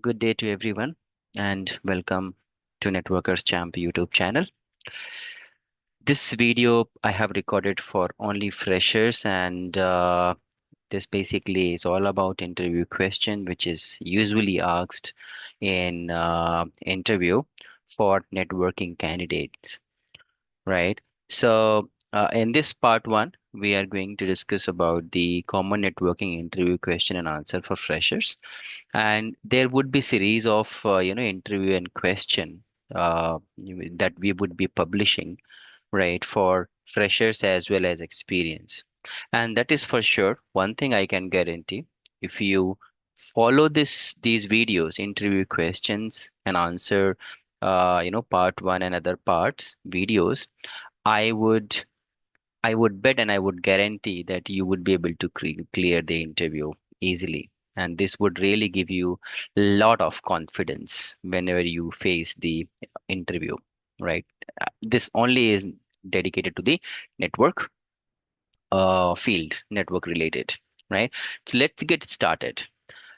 Good day to everyone, and welcome to Networkers Champ YouTube channel. This video I have recorded for only freshers, and this basically is all about interview question, which is usually asked in interview for networking candidates, right? So, in this part one, we are going to discuss about the common networking interview question and answer for freshers, and there would be series of interview and question that we would be publishing, right, for freshers as well as experience. And that is for sure one thing I can guarantee: if you follow these videos, interview questions and answer, part one and other parts videos, i would I would bet and I would guarantee that you would be able to clear the interview easily. And this would really give you a lot of confidence whenever you face the interview, right? This only is dedicated to the network field, network related, right? So let's get started.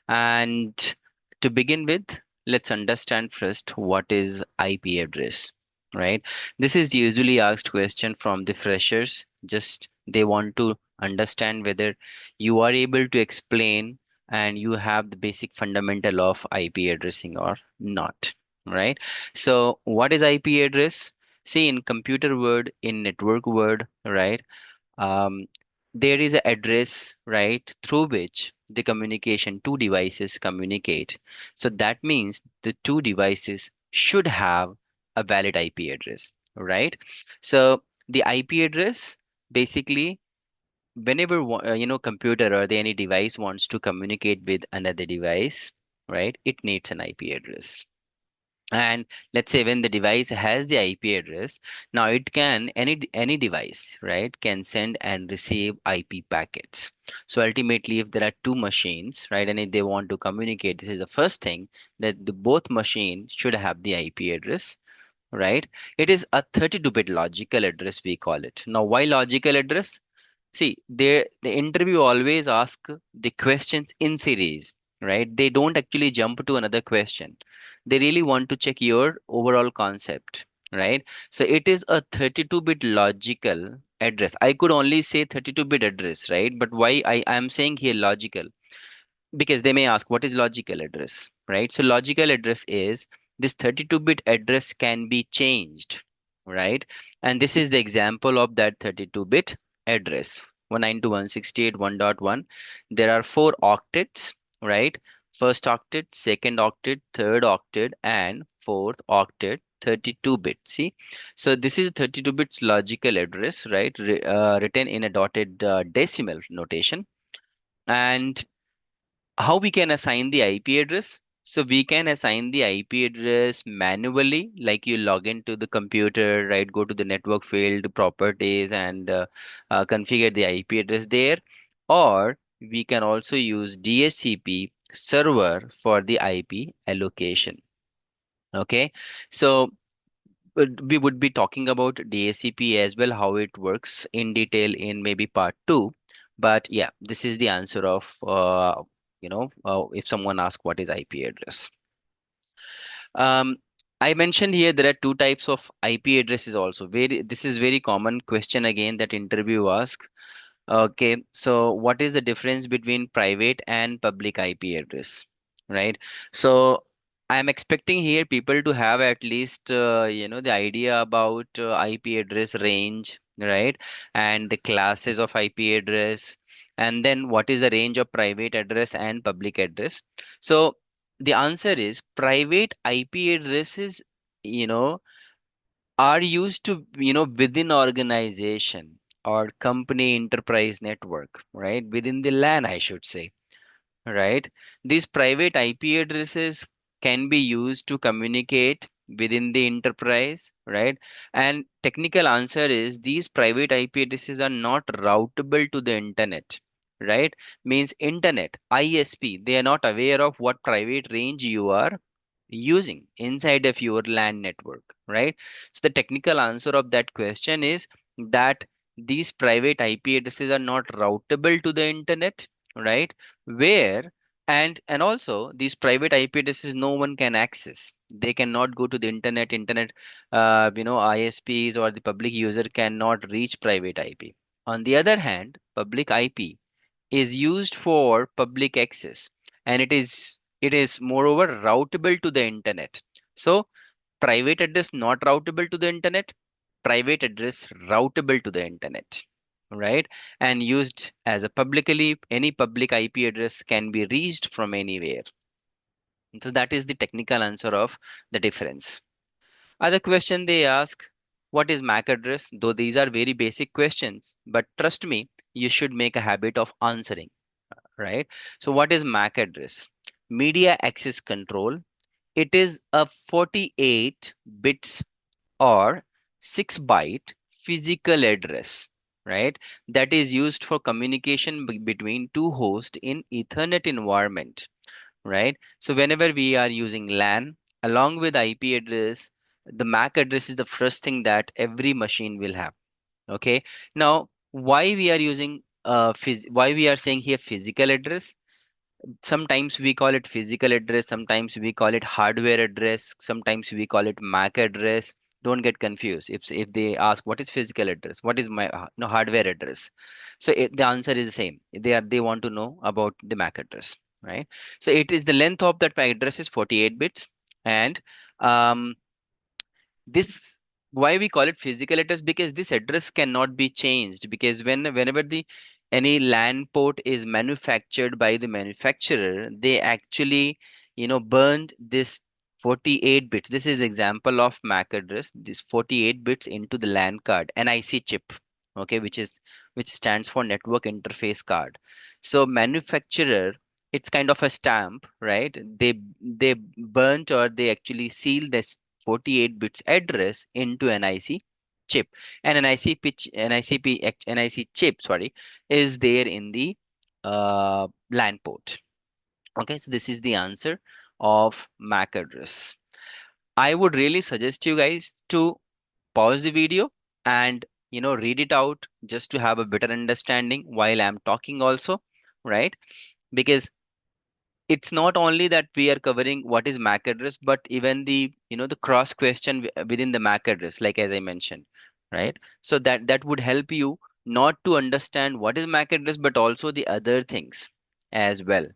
And to begin with, let's understand first what is IP address, right? This is usually asked question from the freshers. Just they want to understand whether you are able to explain and you have the basic fundamental of IP addressing or not, right? So what is IP address? See, in computer word, in network word, right? um, there is an address, right, through which the communication two devices communicate. So that means the two devices should have a valid IP address, right? So the IP address basically, whenever computer or any device wants to communicate with another device, right, it needs an IP address. And let's say when the device has the IP address, now it can, any device, right, can send and receive IP packets. So ultimately, if there are two machines, right, and if they want to communicate, this is the first thing, that the both machines should have the IP address, right? It is a 32-bit logical address, we call it. Now, why logical address? See, the interview always ask the questions in series, right? They don't actually jump to another question. They really want to check your overall concept, right? So it is a 32-bit logical address. I could only say 32-bit address, right? But why I am saying here logical? Because they may ask what is logical address, right? So logical address is this 32-bit address can be changed, right? And this is the example of that 32-bit address: 192.168.1.1. There are four octets, right? First octet, second octet, third octet, and fourth octet, 32-bit. See, so this is 32 bits logical address, right? Written in a dotted decimal notation. And how we can assign the IP address? So we can assign the IP address manually, like you log into the computer, right? Go to the network field, properties, and configure the IP address there. Or we can also use DHCP server for the IP allocation. Okay, so we would be talking about DHCP as well, how it works in detail in maybe part two. But yeah, this is the answer of if someone asks what is IP address. Um, I mentioned here there are two types of IP addresses also. This is very common question again that interview ask. Okay, so what is the difference between private and public IP address, right? So I'm expecting here people to have at least the idea about IP address range, right? And the classes of IP address, and then what is the range of private address and public address. So the answer is private IP addresses, you know, are used to, within organization or company enterprise network, right? Within the LAN, I should say, right? These private IP addresses can be used to communicate within the enterprise, right? And technical answer is these private IP addresses are not routable to the internet, right? Means internet, ISP, they are not aware of what private range you are using inside of your LAN network, right? So the technical answer of that question is that these private IP addresses are not routable to the internet, right? Where And also these private IP addresses no one can access. They cannot go to the internet. ISPs or the public user cannot reach private IP. On the other hand, public IP is used for public access, and it is moreover routable to the internet. So private address not routable to the internet, private address routable to the internet, right? And used as a publicly, any public IP address can be reached from anywhere. So that is the technical answer of the difference. Other question they ask, what is MAC address? Though these are very basic questions, but trust me, you should make a habit of answering, right? So what is MAC address? Media access control. It is a 48 bits or 6 byte physical address, right? That is used for communication between two hosts in Ethernet environment, right? So whenever we are using LAN along with IP address, the MAC address is the first thing that every machine will have. Okay. Now, why we are saying here physical address? Sometimes we call it physical address, sometimes we call it hardware address, sometimes we call it MAC address. Don't get confused if they ask what is physical address, what is my hardware address. So the answer is the same. They want to know about the MAC address, right? So it is the length of that MAC address is 48 bits, and um, this why we call it physical address, because this address cannot be changed, because whenever the any LAN port is manufactured by the manufacturer, they actually burned this 48 bits. This is example of MAC address, this 48 bits into the LAN card, NIC chip, okay, which stands for network interface card. So manufacturer, it's kind of a stamp, right? They burnt, or they actually seal this 48 bits address into NIC chip. And NIC chip, sorry, is there in the LAN port. Okay, so this is the answer of MAC address. I would really suggest you guys to pause the video and read it out, just to have a better understanding while I'm talking also, right? Because it's not only that we are covering what is MAC address, but even the the cross question within the MAC address, like as I mentioned, right? So that would help you not to understand what is MAC address, but also the other things as well,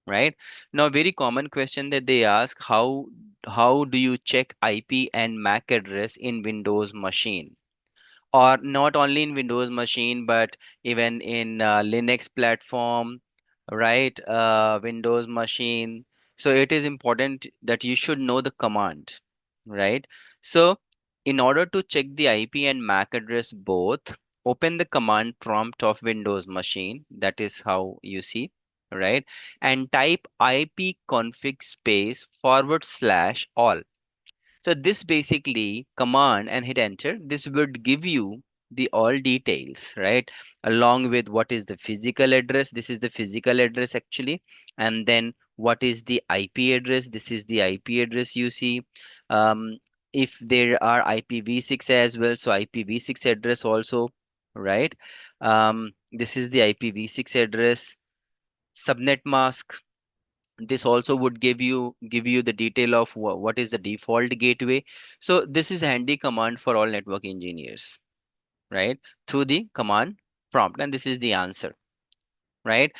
right? Now, very common question that they ask, how do you check IP and MAC address in Windows machine? Or not only in Windows machine, but even in Linux platform, right? Windows machine. So it is important that you should know the command, right? So in order to check the IP and MAC address both, open the command prompt of Windows machine. That is how you see, right? And type ipconfig space forward slash all. So this basically command and hit enter. This would give you the all details, right? Along with what is the physical address. This is the physical address actually. And then what is the IP address? This is the IP address you see. Um, if there are IPv6 as well, so IPv6 address also, right? This is the IPv6 address. Subnet mask, this also would give you the detail of what is the default gateway. So this is handy command for all network engineers, right? Through the command prompt, and this is the answer, right?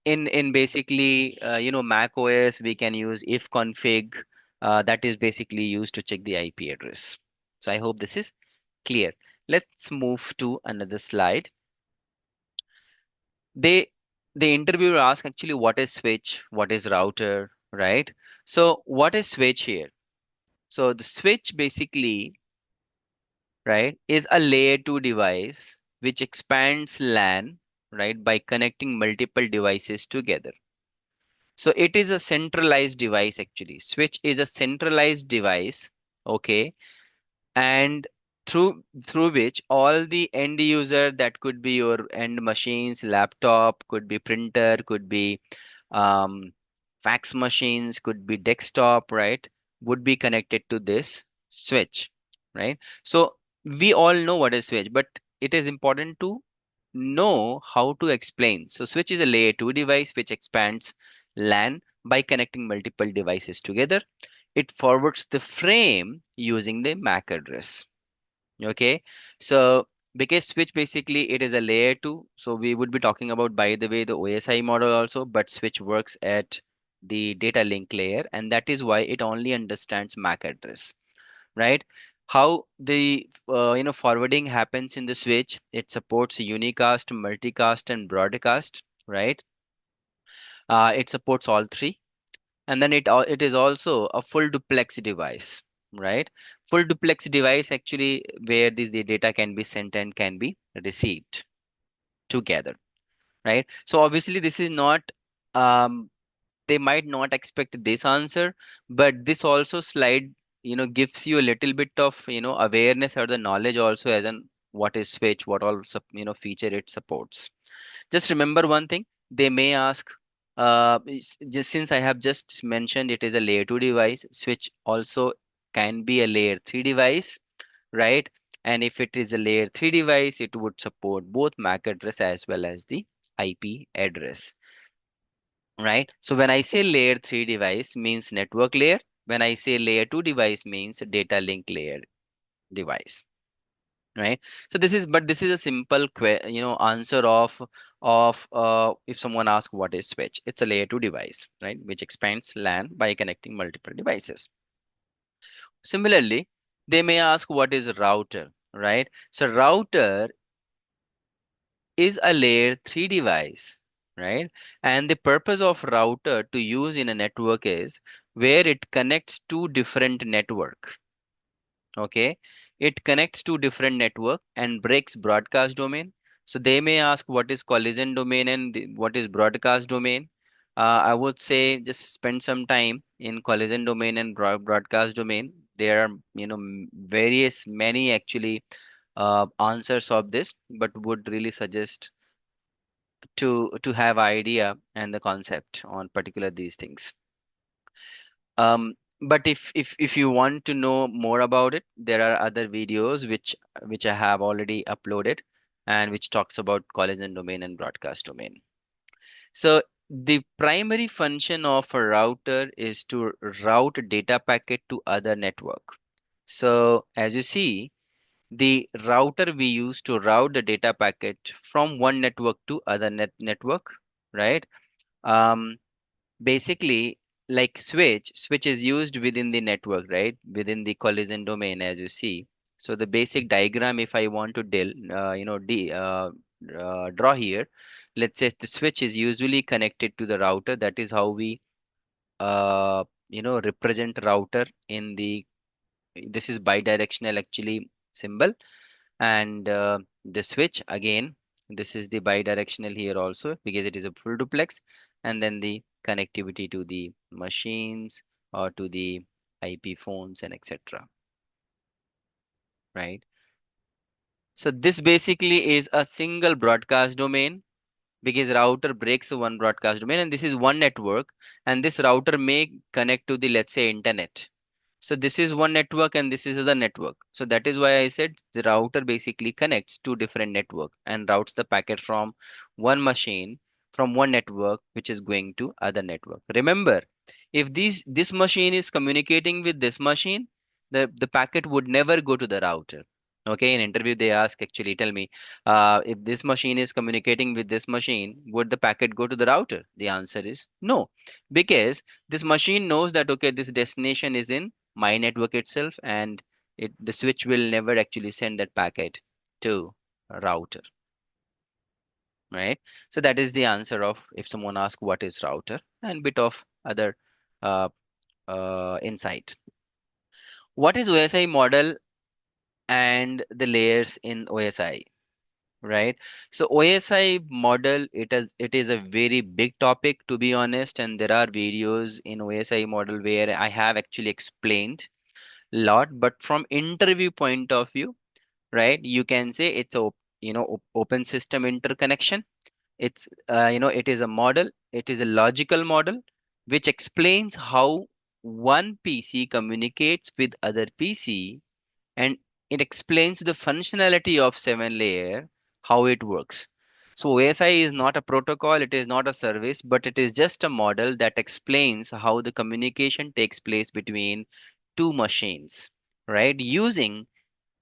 In basically Mac OS, we can use if config, that is basically used to check the IP address. So I hope this is clear. Let's move to another slide. They the interviewer ask actually what is switch, what is router, right? So what is switch here? So the switch basically, right, is a layer 2 device which expands LAN, right, by connecting multiple devices together. So it is a centralized device actually. Switch is a centralized device, okay, and through which all the end user, that could be your end machines, laptop, could be printer, could be um, fax machines, could be desktop, right, would be connected to this switch, right? So we all know what is switch, but it is important to know how to explain. So switch is a layer 2 device which expands LAN by connecting multiple devices together. It forwards the frame using the MAC address. Okay, so because switch basically it is a layer 2, so we would be talking about, by the way, the OSI model also, but switch works at the data link layer, and that is why it only understands MAC address, right? How the forwarding happens in the switch, it supports unicast, multicast, and broadcast, right? It supports all three, and then it is also a full duplex device, right? Full duplex device actually where the data can be sent and can be received together, right? So obviously this is not, um, they might not expect this answer, but this also slide gives you a little bit of awareness or the knowledge also, as in what is switch, what all feature it supports. Just remember one thing, they may ask, just since I have just mentioned it is a layer 2 device, switch also can be a layer 3 device, right? And if it is a layer 3 device, it would support both MAC address as well as the IP address, right? So when I say layer 3 device means network layer, when I say layer 2 device means data link layer device, right? So this is a simple answer of if someone asks what is switch, it's a layer 2 device, right, which expands LAN by connecting multiple devices. Similarly, they may ask what is router, right? So router is a layer 3 device, right? And the purpose of router to use in a network is where it connects two different network. Okay, it connects to different network and breaks broadcast domain. So they may ask what is collision domain and what is broadcast domain. I would say just spend some time in collision domain and broadcast domain. There are various many actually answers of this, but would really suggest to have idea and the concept on particular these things. But if you want to know more about it, there are other videos which I have already uploaded and which talks about collision domain and broadcast domain. So the primary function of a router is to route data packet to other network. So as you see, the router we use to route the data packet from one network to other network, right? Um, Basically, like switch is used within the network, right, within the collision domain, as you see. So the basic diagram, if I want to draw here, let's say the switch is usually connected to the router. That is how we represent router in the, this is bidirectional actually symbol. And the switch again, this is the bidirectional here also because it is a full duplex, and then the connectivity to the machines or to the IP phones and etc., right? So this basically is a single broadcast domain because router breaks one broadcast domain, and this is one network, and this router may connect to the, let's say, internet. So this is one network and this is the network. So that is why I said the router basically connects two different network and routes the packet from one machine, from one network which is going to other network. Remember, if this machine is communicating with this machine, the packet would never go to the router. Okay, in interview they ask, actually tell me, if this machine is communicating with this machine, would the packet go to the router? The answer is no, because this machine knows that okay, this destination is in my network itself, and the switch will never actually send that packet to a router, right? So that is the answer of if someone asks what is router, and bit of other uh, insight. What is OSI model and the layers in OSI? Right. So OSI model, it is a very big topic, to be honest, and there are videos in OSI model where I have actually explained a lot. But from interview point of view, right, you can say it's a open system interconnection. It's it is a model, it is a logical model which explains how one PC communicates with other PC, and it explains the functionality of seven layer, how it works. So OSI is not a protocol, it is not a service, but it is just a model that explains how the communication takes place between two machines, right? Using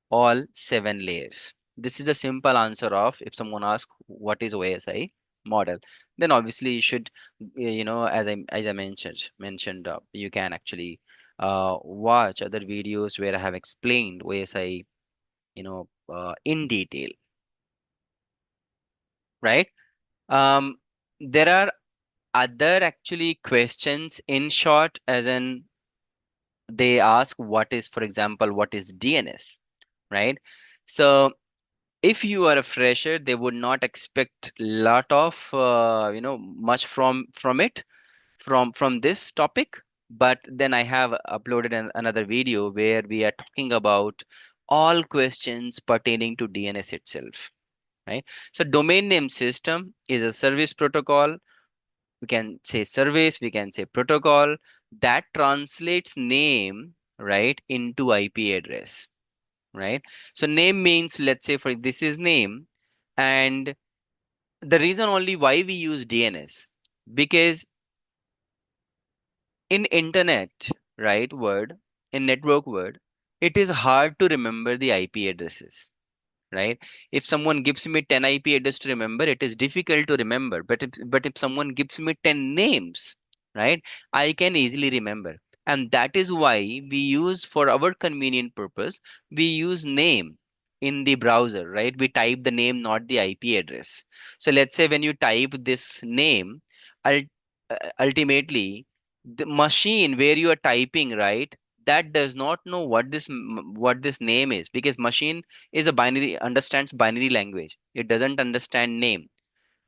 all seven layers. This is the simple answer of if someone asks what is OSI model, then obviously you should, as I mentioned, you can actually watch other videos where I have explained OSI, in detail, right? Um, there are other actually questions in short, as in they ask what is, for example, what is DNS, right? So if you are a fresher, they would not expect lot of much from it from this topic. But then I have uploaded another video where we are talking about all questions pertaining to DNS itself, right? So domain name system is a service protocol. We can say service, we can say protocol that translates name, right, into IP address, right? So name means, let's say for this is name, and the reason only why we use DNS, because in internet, right, word, in network word, it is hard to remember the IP addresses, right? If someone gives me 10 IP address to remember, it is difficult to remember. But if someone gives me 10 names, right, I can easily remember. And that is why we use, for our convenient purpose, we use name in the browser, right? We type the name, not the IP address. So let's say when you type this name, ul- ultimately the machine where you are typing, right, that does not know what this name is, because machine is a binary, understands binary language, it doesn't understand name,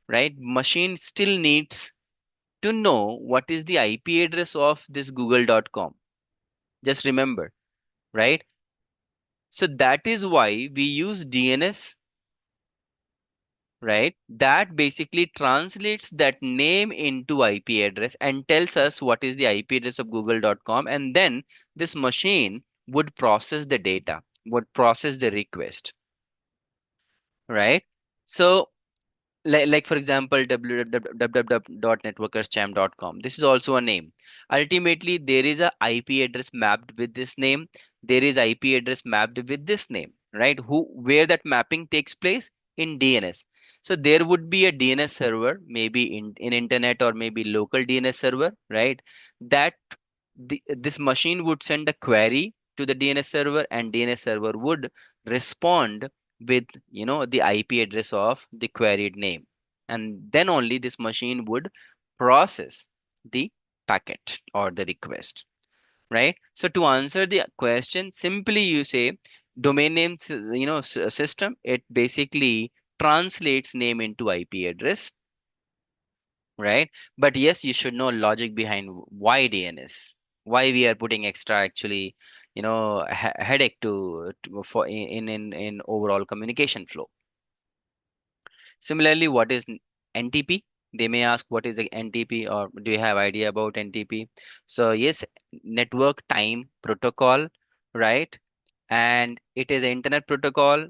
right? Machine still needs to know what is the IP address of this google.com. Just remember, right? So that is why we use DNS, right? That basically translates that name into IP address and tells us what is the IP address of google.com, and then this machine would process the data, would process the request, right? So like for example www.networkerschamp.com, this is also a name. Ultimately there is a IP address mapped with this name, there is IP address mapped with this name, right? Where that mapping takes place? In DNS. So there would be a DNS server, maybe in internet, or maybe local DNS server, right? That this machine would send a query to the DNS server, and DNS server would respond with the IP address of the queried name, and then only this machine would process the packet or the request, right? So to answer the question, simply you say domain name system, it basically translates name into IP address, right? But yes, you should know logic behind why DNS, why we are putting extra actually headache to for in overall communication flow. Similarly, what is NTP? They may ask what is the NTP, or do you have idea about NTP? So yes, network time protocol, right? And it is an internet protocol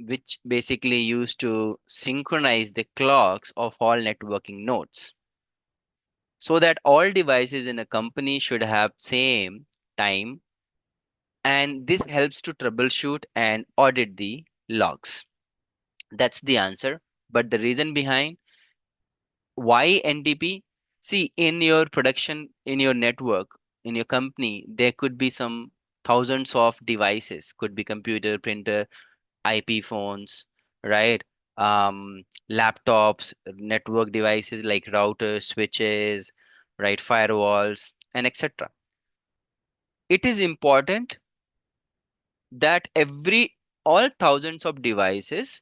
which basically used to synchronize the clocks of all networking nodes, so that all devices in a company should have same time, and this helps to troubleshoot and audit the logs. That's the answer. But the reason behind why NTP? See, in your production, in your network, in your company, there could be some thousands of devices, could be computer, printer, IP phones, right? Laptops, network devices like routers, switches, right? Firewalls, and etc. It is important that all thousands of devices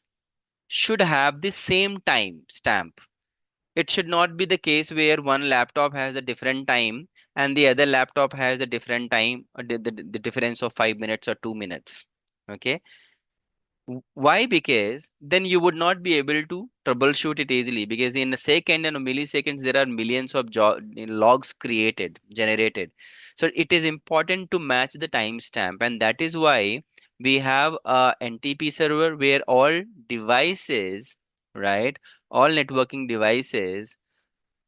should have the same time stamp. It should not be the case where one laptop has a different time and the other laptop has a different time, or the difference of 5 minutes or 2 minutes. Okay. Why? Because then you would not be able to troubleshoot it easily, because in a second and a milliseconds there are millions of logs created, generated. So it is important to match the timestamp, and that is why we have a NTP server where all devices, right? All networking devices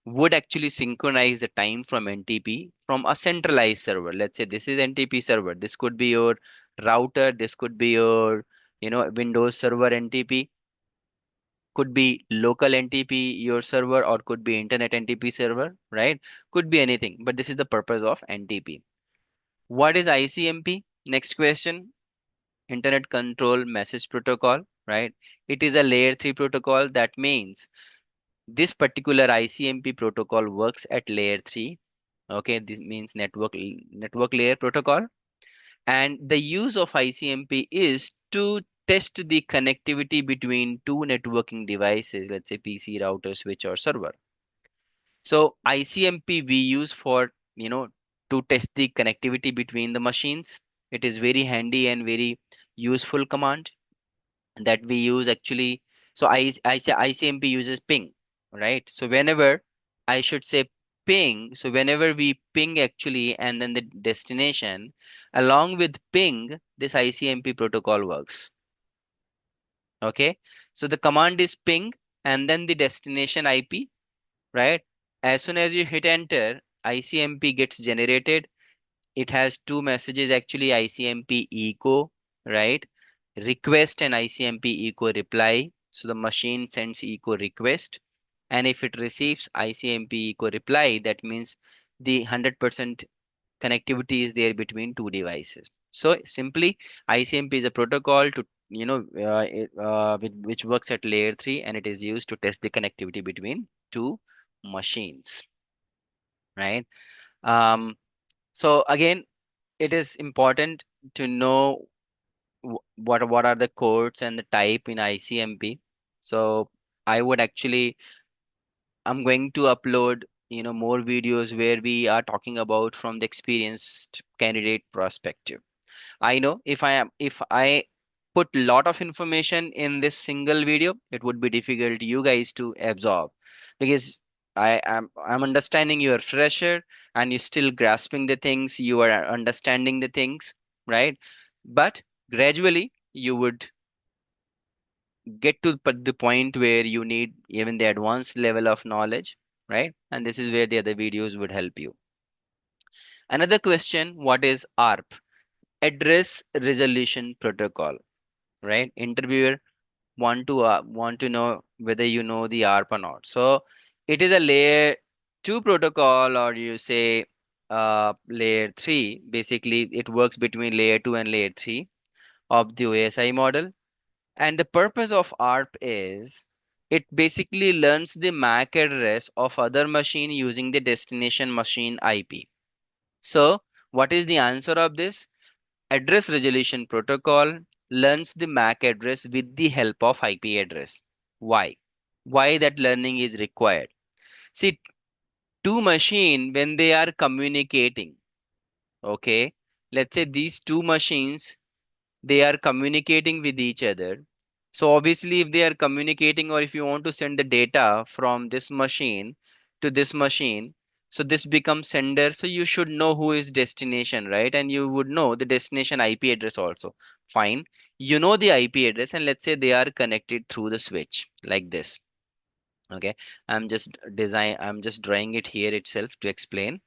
would actually synchronize the time from NTP from a centralized server. Let's say this is NTP server. This could be your router. This could be your, Windows Server NTP. Could be local NTP, your server, or could be internet NTP server, right? Could be anything. But this is the purpose of NTP. What is ICMP? Next question. Internet Control Message Protocol, right? It is a layer 3 protocol. That means this particular ICMP protocol works at layer 3. Okay, this means network layer protocol. And the use of ICMP is to test the connectivity between two networking devices, let's say PC, router, switch, or server. So ICMP we use for, to test the connectivity between the machines. It is very handy and very useful command that we use actually. So I say ICMP uses ping, right? So whenever I should say ping, so whenever we ping actually and then the destination, along with ping, this ICMP protocol works. Okay. So the command is ping and then the destination IP, right? As soon as you hit enter, ICMP gets generated. It has two messages actually, ICMP echo, right? Request and ICMP echo reply. So the machine sends echo request. And if it receives ICMP echo reply, that means the 100% connectivity is there between two devices. So simply, ICMP is a protocol to, which works at layer 3 and it is used to test the connectivity between two machines, right? Um, so again, it is important to know what are the codes and the type in ICMP. So I would actually I'm going to upload more videos where we are talking about from the experienced candidate perspective. I know if I put lot of information in this single video, it would be difficult you guys to absorb because I'm understanding you are fresher and you're still grasping the things, you are understanding the things, right? But gradually you would get to the point where you need even the advanced level of knowledge, right? And this is where the other videos would help you. Another question, what is ARP? Address Resolution Protocol, right? Interviewer want to know whether you know the ARP or not. So it is a layer 2 protocol, or you say layer 3. Basically, it works between layer 2 and layer 3 of the OSI model. And the purpose of ARP is it basically learns the MAC address of other machine using the destination machine IP. So what is the answer of this? Address Resolution Protocol learns the MAC address with the help of IP address. Why? Why that learning is required? See, two machine when they are communicating, okay, let's say these two machines, they are communicating with each other. So obviously if they are communicating, or if you want to send the data from this machine to this machine, so this becomes sender, so you should know who is destination, right? And you would know the destination IP address also. Fine, you know the IP address, and let's say they are connected through the switch like this. Okay, I'm just drawing it here itself to explain.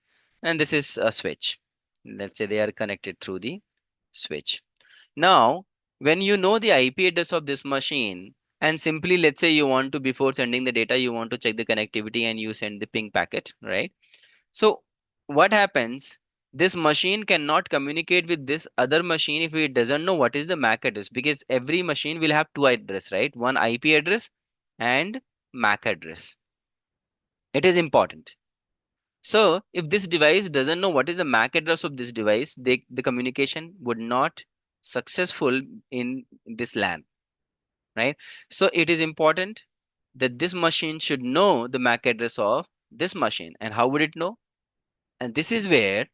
And this is a switch. Let's say they are connected through the switch. Now, when you know the IP address of this machine, and simply let's say you want to, before sending the data, you want to check the connectivity and you send the ping packet, right? So what happens? This machine cannot communicate with this other machine if it doesn't know what is the MAC address, because every machine will have two address, right? One IP address and MAC address. It is important. So if this device doesn't know what is the MAC address of this device, the communication would not successful in this LAN, right? So it is important that this machine should know the MAC address of this machine. And how would it know? And this is where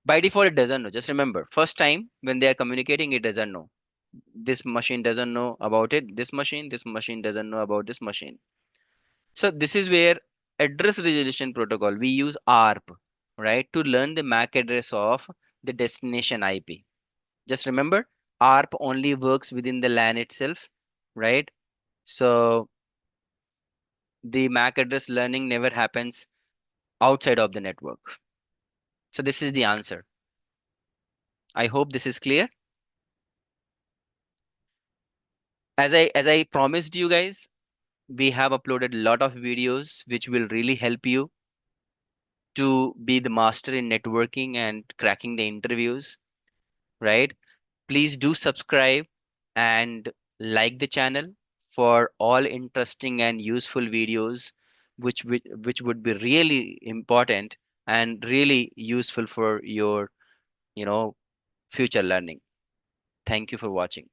by default it doesn't know. Just remember, first time when they are communicating, it doesn't know. This machine doesn't know about it. This machine doesn't know about this machine. So this is where address resolution protocol, we use ARP, right, to learn the MAC address of the destination IP. Just remember, ARP only works within the LAN itself, right? So the MAC address learning never happens outside of the network. So this is the answer. I hope this is clear. As I promised you guys, we have uploaded a lot of videos which will really help you to be the master in networking and cracking the interviews, right? Please do subscribe and like the channel for all interesting and useful videos which would be really important and really useful for your, you know, future learning. Thank you for watching.